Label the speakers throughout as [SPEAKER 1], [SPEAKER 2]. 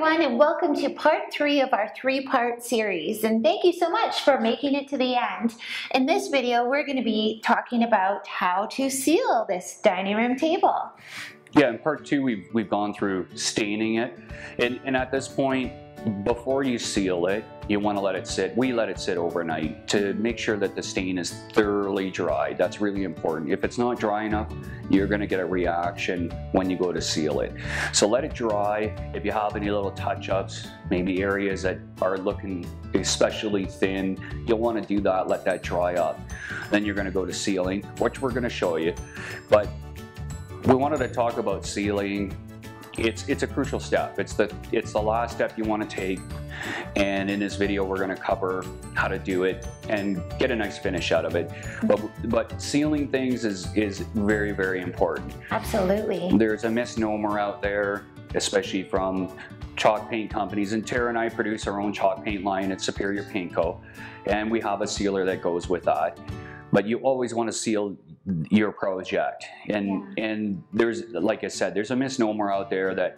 [SPEAKER 1] everyone, and welcome to part 3 of our 3-part series. And thank you so much for making it to the end. In this video, we're going to be talking about how to seal this dining room table.
[SPEAKER 2] Yeah, in part 2, we've gone through staining it. And at this point, before you seal it, you want to let it sit. We let it sit overnight to make sure that the stain is thoroughly dry. That's really important. If it's not dry enough, you're going to get a reaction when you go to seal it. So let it dry. If you have any little touch-ups, maybe areas that are looking especially thin, you'll want to do that, let that dry up. Then you're going to go to sealing, which we're going to show you. But we wanted to talk about sealing. It's a crucial step. It's the last step you want to take, and in this video we're going to cover how to do it and get a nice finish out of it. But sealing things is very, very important.
[SPEAKER 1] Absolutely.
[SPEAKER 2] There's a misnomer out there, especially from chalk paint companies, and Tara and I produce our own chalk paint line at Superior Paint Co, and we have a sealer that goes with that. But you always want to seal your project, and there's, like I said, there's a misnomer out there that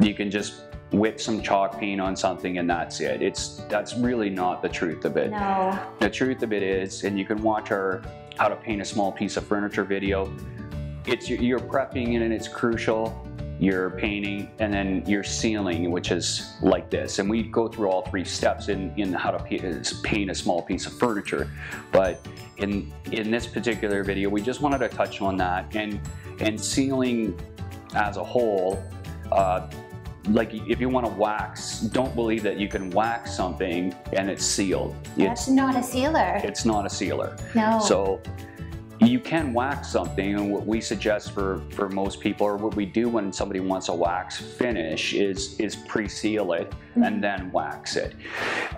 [SPEAKER 2] you can just whip some chalk paint on something and that's it. That's really not the truth of it.
[SPEAKER 1] No.
[SPEAKER 2] The truth of it is, and you can watch our how to paint a small piece of furniture video, you're prepping and it's crucial. You're painting and then you're sealing, which is like this. And we go through all 3 steps in how to paint a small piece of furniture. But in this particular video, we just wanted to touch on that. And sealing as a whole, like if you want to wax, don't believe that you can wax something and it's sealed.
[SPEAKER 1] That's not a sealer.
[SPEAKER 2] It's not a sealer.
[SPEAKER 1] No.
[SPEAKER 2] So you can wax something, and what we suggest for most people, or what we do when somebody wants a wax finish, is pre-seal it and then wax it.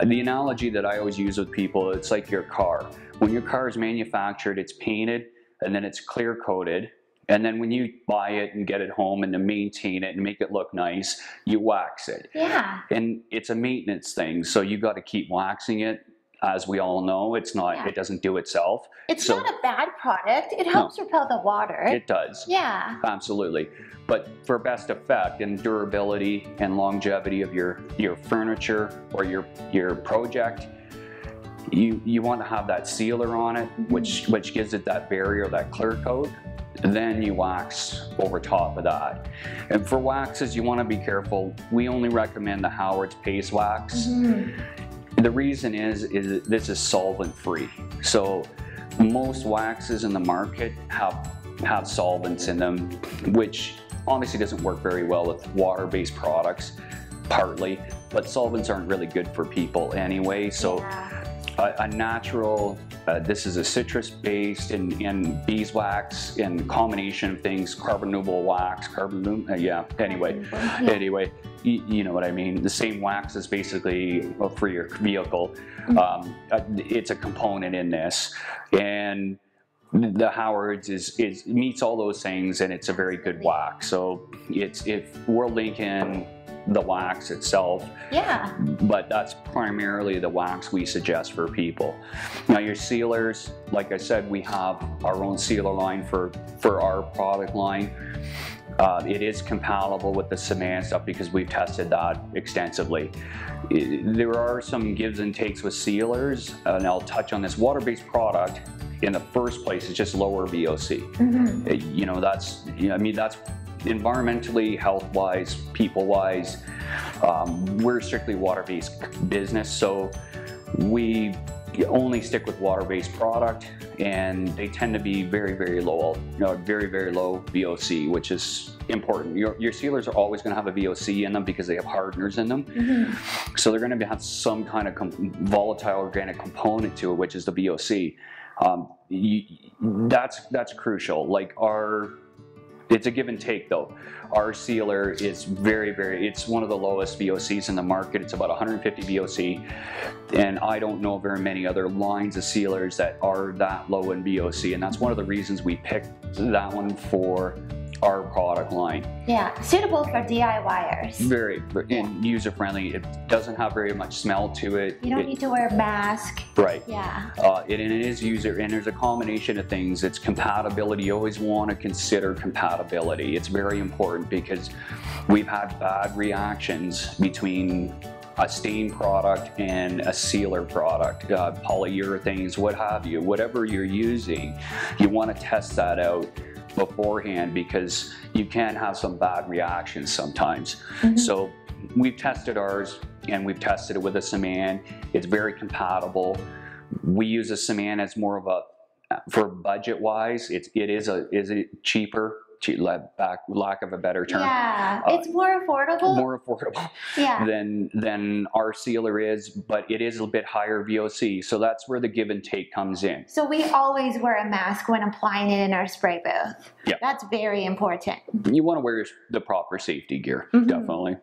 [SPEAKER 2] The analogy that I always use with people, it's like your car. When your car is manufactured, it's painted and then it's clear coated, and then when you buy it and get it home and to maintain it and make it look nice, you wax it.
[SPEAKER 1] Yeah.
[SPEAKER 2] And it's a maintenance thing, so you got to keep waxing it. As we all know, it's not. It doesn't do itself.
[SPEAKER 1] It's not a bad product. It helps repel the water.
[SPEAKER 2] It does.
[SPEAKER 1] Yeah.
[SPEAKER 2] Absolutely. But for best effect and durability and longevity of your furniture or your project, you want to have that sealer on it, which gives it that barrier, that clear coat. Then you wax over top of that. And for waxes, you want to be careful. We only recommend the Howard's Paste Wax. The reason is this is solvent free. So most waxes in the market have solvents in them, which obviously doesn't work very well with water-based products, partly, but solvents aren't really good for people anyway. So a natural, this is a citrus-based and beeswax and combination of things, carbon-neutral wax, anyway, you know what I mean. The same wax is basically for your vehicle. It's a component in this, and the Howard's meets all those things, and it's a very good wax. So we'll link in the wax itself, but that's primarily the wax we suggest for people. Now your sealers, like I said, we have our own sealer line for our product line. It is compatible with the Saman stuff because we've tested that extensively. There are some gives and takes with sealers, and I'll touch on this. Water-based product in the first place is just lower VOC. You know, that's environmentally, health-wise, people-wise. We're strictly water-based business, so we only stick with water-based product, and they tend to be very, very low, very, very low VOC, which is important. Your sealers are always going to have a VOC in them because they have hardeners in them. So they're going to have some kind of volatile organic component to it, which is the VOC. That's crucial. Like it's a give and take though. Our sealer is it's one of the lowest VOCs in the market. It's about 150 VOC, and I don't know very many other lines of sealers that are that low in VOC, and that's one of the reasons we picked that one for our product line.
[SPEAKER 1] Yeah, suitable for DIYers.
[SPEAKER 2] Very, and user-friendly. It doesn't have very much smell to it.
[SPEAKER 1] You don't need to wear a mask.
[SPEAKER 2] Right.
[SPEAKER 1] Yeah.
[SPEAKER 2] And it is user, and there's a combination of things. It's compatibility. You always want to consider compatibility. It's very important because we've had bad reactions between a stain product and a sealer product, polyurethanes, what have you. Whatever you're using, you want to test that out beforehand because you can have some bad reactions sometimes. So we've tested ours and we've tested it with a Saman. It's very compatible. We use a Saman as more of a, for budget wise, it is cheaper, lack of a better term.
[SPEAKER 1] Yeah, it's more affordable.
[SPEAKER 2] More affordable than our sealer is, but it is a bit higher VOC. So that's where the give and take comes in.
[SPEAKER 1] So we always wear a mask when applying it in our spray booth.
[SPEAKER 2] Yeah.
[SPEAKER 1] That's very important. You
[SPEAKER 2] want to wear the proper safety gear, definitely.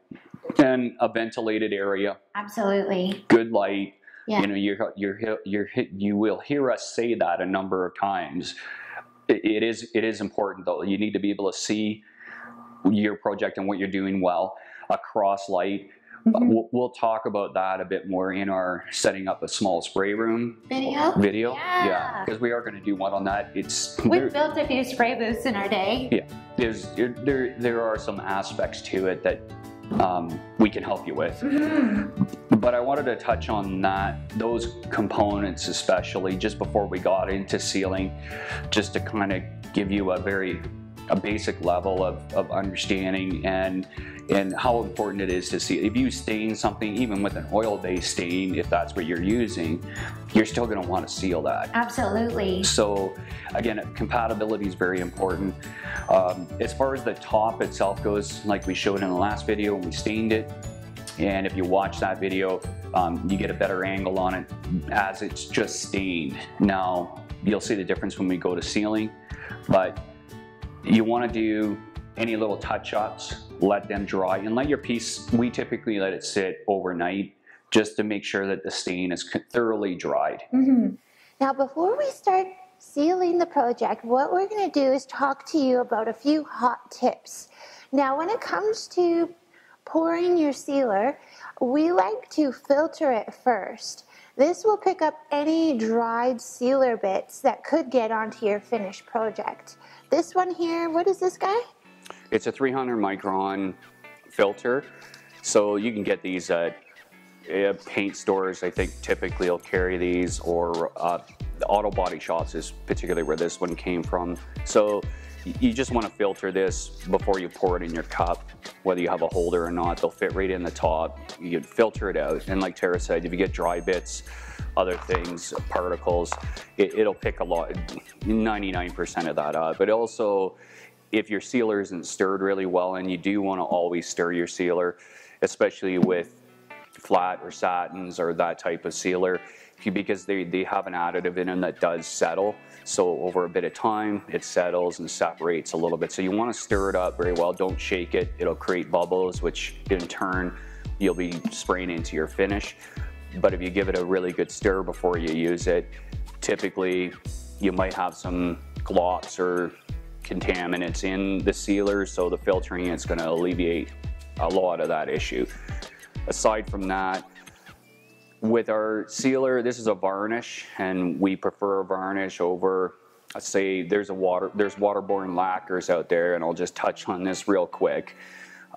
[SPEAKER 2] And a ventilated area.
[SPEAKER 1] Absolutely.
[SPEAKER 2] Good light.
[SPEAKER 1] Yeah.
[SPEAKER 2] You know, you will hear us say that a number of times. It is important though. You need to be able to see your project and what you're doing well across light. We'll talk about that a bit more in our setting up a small spray room video. Yeah, because we are going to do one on that.
[SPEAKER 1] We've built a few spray booths in our day.
[SPEAKER 2] Yeah, there are some aspects to it that we can help you with. But I wanted to touch on those components especially just before we got into sealing, just to kind of give you a basic level of understanding and how important it is to see. If you stain something, even with an oil-based stain, if that's what you're using, you're still going to want to seal that.
[SPEAKER 1] Absolutely.
[SPEAKER 2] So again, compatibility is very important. As far as the top itself goes, like we showed in the last video when we stained it, and if you watch that video, you get a better angle on it as it's just stained. Now, you'll see the difference when we go to sealing, but you want to do any little touch-ups, let them dry, and let your piece, we typically let it sit overnight just to make sure that the stain is thoroughly dried.
[SPEAKER 1] Now, before we start sealing the project, what we're going to do is talk to you about a few hot tips. Now, when it comes to pouring your sealer, we like to filter it first. This will pick up any dried sealer bits that could get onto your finished project. This one here, what is this guy?
[SPEAKER 2] It's a 300 micron filter. So you can get these at paint stores. I think typically will carry these, or the auto body shops is particularly where this one came from. So you just want to filter this before you pour it in your cup, whether you have a holder or not. They'll fit right in the top. You can filter it out, and like Tara said, if you get dry bits, other things, particles, it'll pick a lot, 99% of that up. But also, if your sealer isn't stirred really well, and you do want to always stir your sealer, especially with flat or satins or that type of sealer, because they have an additive in them that does settle. So over a bit of time, it settles and separates a little bit. So you want to stir it up very well. Don't shake it. It'll create bubbles, which in turn, you'll be spraying into your finish. But if you give it a really good stir before you use it, typically you might have some glops or contaminants in the sealer, so the filtering is going to alleviate a lot of that issue. Aside from that, with our sealer, this is a varnish, and we prefer a varnish over, let's say there's waterborne lacquers out there, and I'll just touch on this real quick.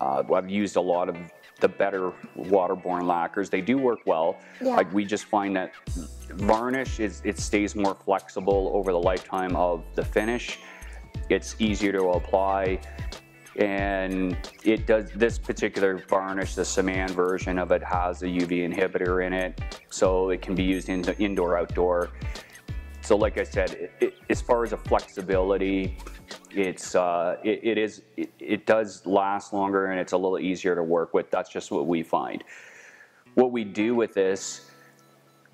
[SPEAKER 2] I've used a lot of the better waterborne lacquers. They do work well. Like, we just find that varnish it stays more flexible over the lifetime of the finish. It's easier to apply, and it does, this particular varnish, the Saman version of it, has a UV inhibitor in it, so it can be used in indoor, outdoor. So like I said, as far as a flexibility, it does last longer, and it's a little easier to work with. That's just what we find. What we do with this,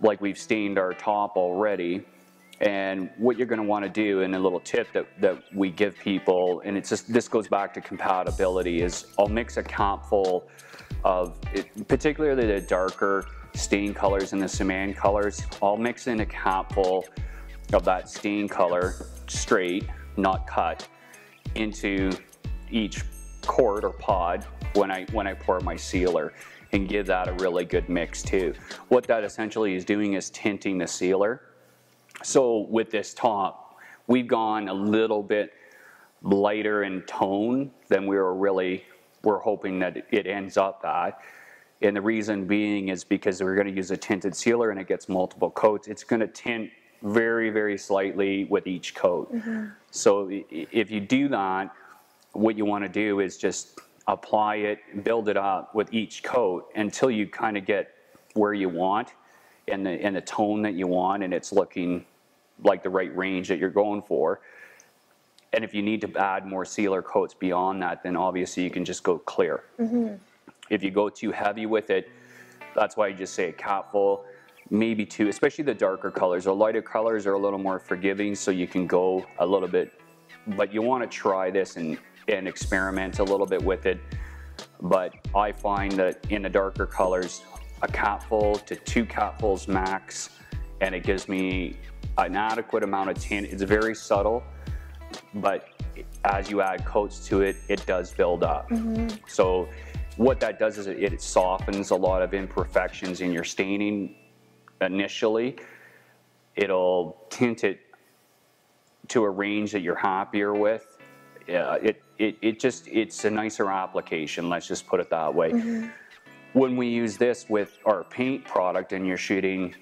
[SPEAKER 2] like we've stained our top already, and what you're going to want to do, and a little tip that we give people, and it's just, this goes back to compatibility, is I'll mix a capful of, particularly the darker stain colors and the Saman colors, I'll mix in a capful of that stain color straight, not cut, into each quart or pod when I pour my sealer, and give that a really good mix too. What that essentially is doing is tinting the sealer. So with this top, we've gone a little bit lighter in tone than we're hoping that it ends up at. And the reason being is because we're going to use a tinted sealer and it gets multiple coats. It's going to tint very, very slightly with each coat. So if you do that, what you want to do is just apply it, build it up with each coat until you kind of get where you want and the tone that you want, and it's looking like the right range that you're going for. And if you need to add more sealer coats beyond that, then obviously you can just go clear. If you go too heavy with it, that's why I just say a capful, maybe two, especially the darker colors. The lighter colors are a little more forgiving, so you can go a little bit, but you want to try this and experiment a little bit with it. But I find that in the darker colors, a capful to 2 capfuls max, and it gives me an adequate amount of tint. It's very subtle, but as you add coats to it, it does build up. So what that does is it softens a lot of imperfections in your staining initially. It'll tint it to a range that you're happier with. It's a nicer application, let's just put it that way. When we use this with our paint product and you're shooting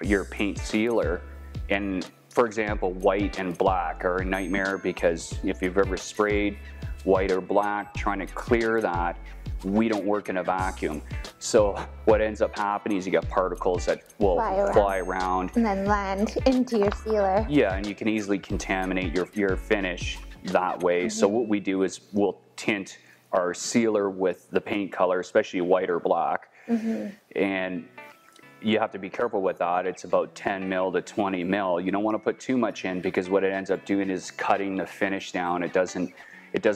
[SPEAKER 2] your paint sealer, and for example, white and black are a nightmare, because if you've ever sprayed white or black, trying to clear that, we don't work in a vacuum. So what ends up happening is you get particles that will fly around
[SPEAKER 1] and then land into your sealer.
[SPEAKER 2] Yeah, and you can easily contaminate your finish that way. So what we do is we'll tint our sealer with the paint color, especially white or black. And you have to be careful with that. It's about 10 mil to 20 mil. You don't want to put too much in, because what it ends up doing is cutting the finish down. It doesn't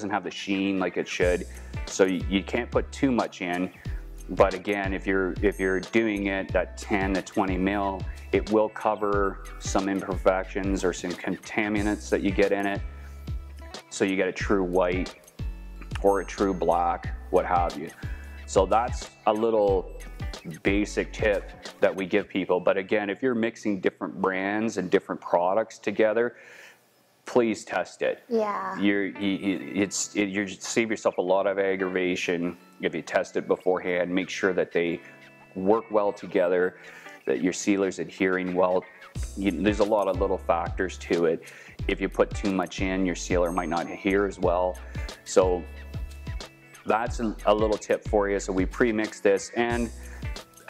[SPEAKER 2] have the sheen like it should. So you can't put too much in. But again, if you're doing it at 10 to 20 mil, it will cover some imperfections or some contaminants that you get in it. So you get a true white or a true black, what have you. So that's a little basic tip that we give people. But again, if you're mixing different brands and different products together, please test it.
[SPEAKER 1] Yeah.
[SPEAKER 2] You save yourself a lot of aggravation if you test it beforehand. Make sure that they work well together, that your sealer's adhering well. There's a lot of little factors to it. If you put too much in, your sealer might not adhere as well. So that's a little tip for you. So we pre-mix this, and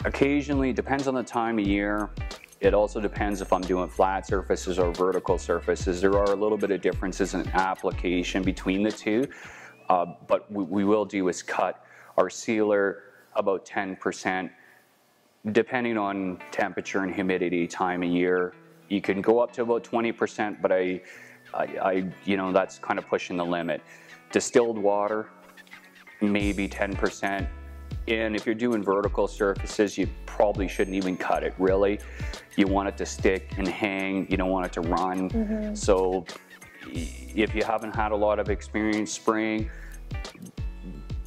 [SPEAKER 2] occasionally, depends on the time of year. It also depends if I'm doing flat surfaces or vertical surfaces. There are a little bit of differences in application between the two, but what we will do is cut our sealer about 10%, depending on temperature and humidity, time of year. You can go up to about 20%, but I that's kind of pushing the limit. Distilled water, maybe 10%. And if you're doing vertical surfaces, you probably shouldn't even cut it, really. You want it to stick and hang. You don't want it to run. So if you haven't had a lot of experience spraying,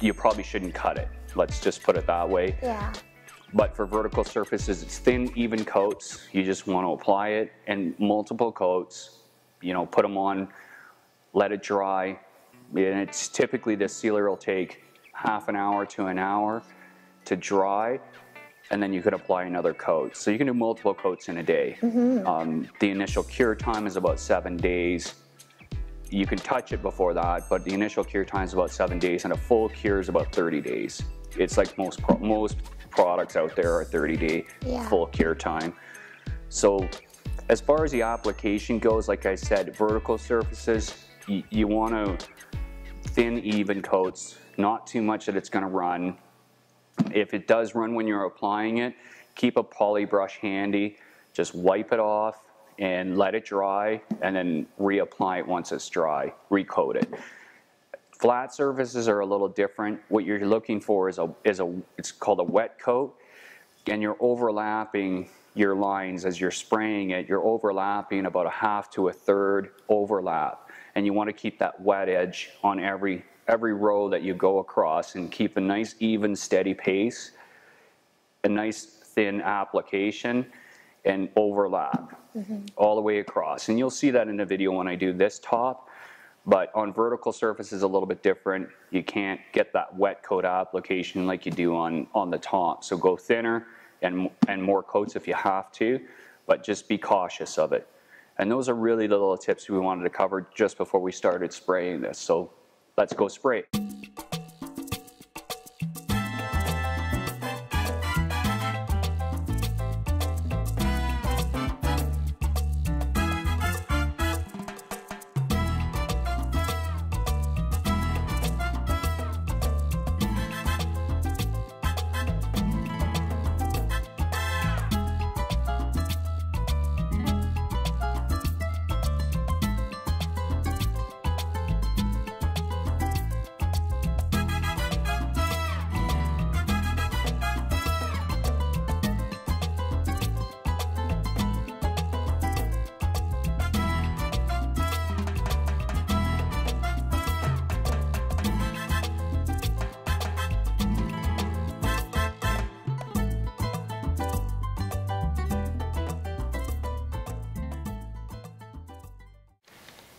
[SPEAKER 2] you probably shouldn't cut it. Let's just put it that way.
[SPEAKER 1] Yeah.
[SPEAKER 2] But for vertical surfaces, it's thin, even coats. You just want to apply it, and multiple coats, put them on, let it dry. And it's typically, this sealer will take half an hour to an hour to dry, and then you could apply another coat. So you can do multiple coats in a day. The initial cure time is about 7 days. You can touch it before that, but the initial cure time is about 7 days, and a full cure is about 30 days. It's like most products out there are 30-day full cure time. So as far as the application goes, like I said, vertical surfaces, you want to thin, even coats, not too much that it's going to run. If it does run when you're applying it, keep a poly brush handy. Just wipe it off and let it dry, and then reapply it once it's dry, recoat it. Flat surfaces are a little different. What you're looking for is it's called a wet coat, and you're overlapping your lines as you're spraying it. You're overlapping about a half to a third overlap, and you want to keep that wet edge on every every row that you go across and keep a nice, even, steady pace, a nice thin application, and overlap all the way across. And you'll see that in the video when I do this top, but on vertical surfaces a little bit different. You can't get that wet coat application like you do on the top. So go thinner and more coats if you have to, but just be cautious of it. And those are really the little tips we wanted to cover just before we started spraying this. So let's go spray.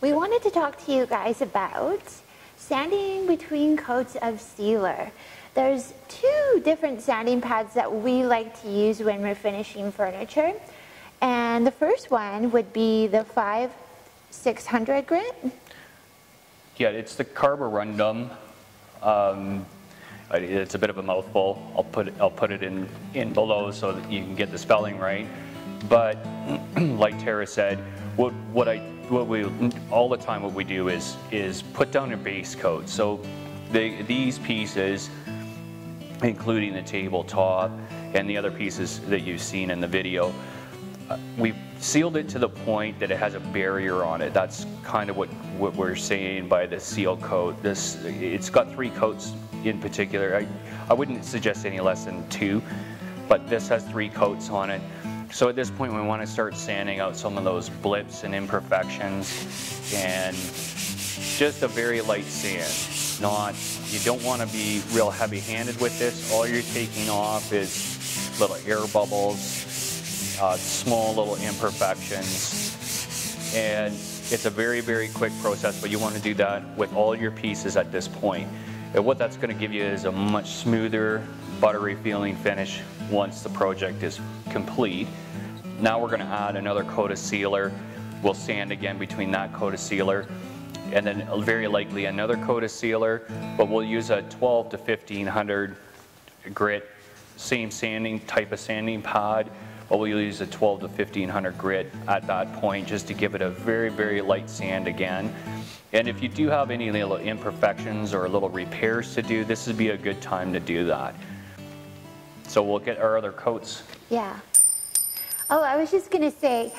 [SPEAKER 1] We wanted to talk to you guys about sanding between coats of sealer. There's two different sanding pads that we like to use when we're finishing furniture. And the first one would be the 5-600 grit.
[SPEAKER 2] Yeah, it's the carborundum. It's a bit of a mouthful. I'll put it in below so that you can get the spelling right. But like Tara said, what we all the time what we do is put down a base coat. So these pieces, including the tabletop and the other pieces that you've seen in the video, we've sealed it to the point that it has a barrier on it. That's kind of what we're saying by the seal coat. It's got 3 coats in particular. I wouldn't suggest any less than 2, but this has 3 coats on it. So at this point we want to start sanding out some of those blips and imperfections, and just a very light sand. You don't want to be real heavy-handed with this. All you're taking off is little air bubbles, small little imperfections, and it's a very, very quick process, but you want to do that with all your pieces at this point. And what that's going to give you is a much smoother, buttery feeling finish once the project is complete. Now we're going to add another coat of sealer. We'll sand again between that coat of sealer, and then very likely another coat of sealer, but we'll use a 12 to 1500 grit, same sanding type of sanding pad, but we'll use a 12 to 1500 grit at that point just to give it a very, very light sand again. And if you do have any little imperfections or little repairs to do, this would be a good time to do that. So we'll get our other coats.
[SPEAKER 1] Yeah. Oh, I was just going to say,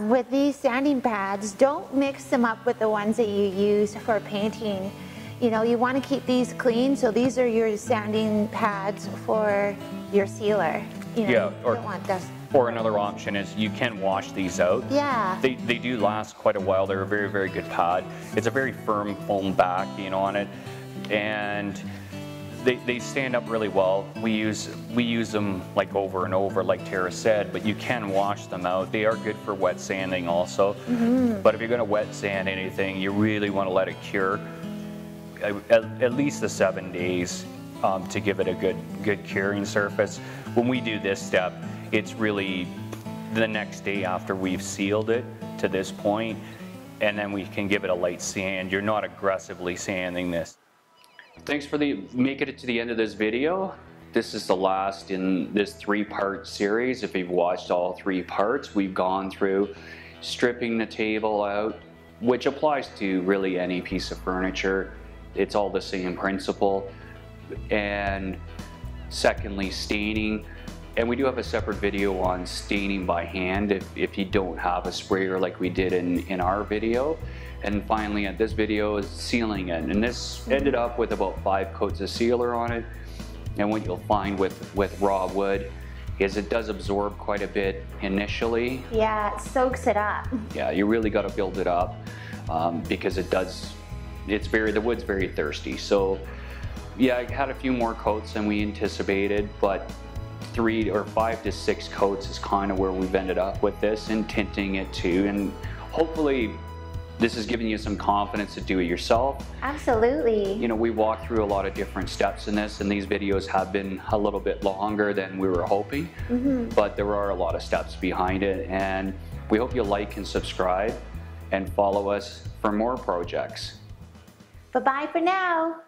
[SPEAKER 1] with these sanding pads, don't mix them up with the ones that you use for painting. You know, you want to keep these clean, so these are your sanding pads for your sealer. You know,
[SPEAKER 2] yeah,
[SPEAKER 1] you don't want dust.
[SPEAKER 2] Or another option is you can wash these out.
[SPEAKER 1] Yeah.
[SPEAKER 2] They do last quite a while. They're a very, very good pad. It's a very firm foam backing on it, and they stand up really well. We use them like over and over, like Tara said, but you can wash them out. They are good for wet sanding also. But if you're going to wet sand anything, you really want to let it cure at least the 7 days to give it a good curing surface. When we do this step, it's really the next day after we've sealed it to this point, and then we can give it a light sand. You're not aggressively sanding this. Thanks for making it to the end of this video. This is the last in this 3-part series. If you've watched all 3 parts, we've gone through stripping the table out, which applies to really any piece of furniture. It's all the same principle. And secondly, staining. And we do have a separate video on staining by hand if you don't have a sprayer like we did in our video. And finally, this video is sealing it. And this ended up with about 5 coats of sealer on it. And what you'll find with raw wood is it does absorb quite a bit initially.
[SPEAKER 1] Yeah, it soaks it up.
[SPEAKER 2] Yeah, you really got to build it up because it does the wood's very thirsty. So yeah, I had a few more coats than we anticipated, but 3 or 5 to 6 coats is kind of where we've ended up with this, and tinting it too. And hopefully this is giving you some confidence to do it yourself.
[SPEAKER 1] Absolutely.
[SPEAKER 2] You know, we walked through a lot of different steps in this, and these videos have been a little bit longer than we were hoping, but there are a lot of steps behind it. And we hope you like and subscribe and follow us for more projects.
[SPEAKER 1] Bye-bye for now.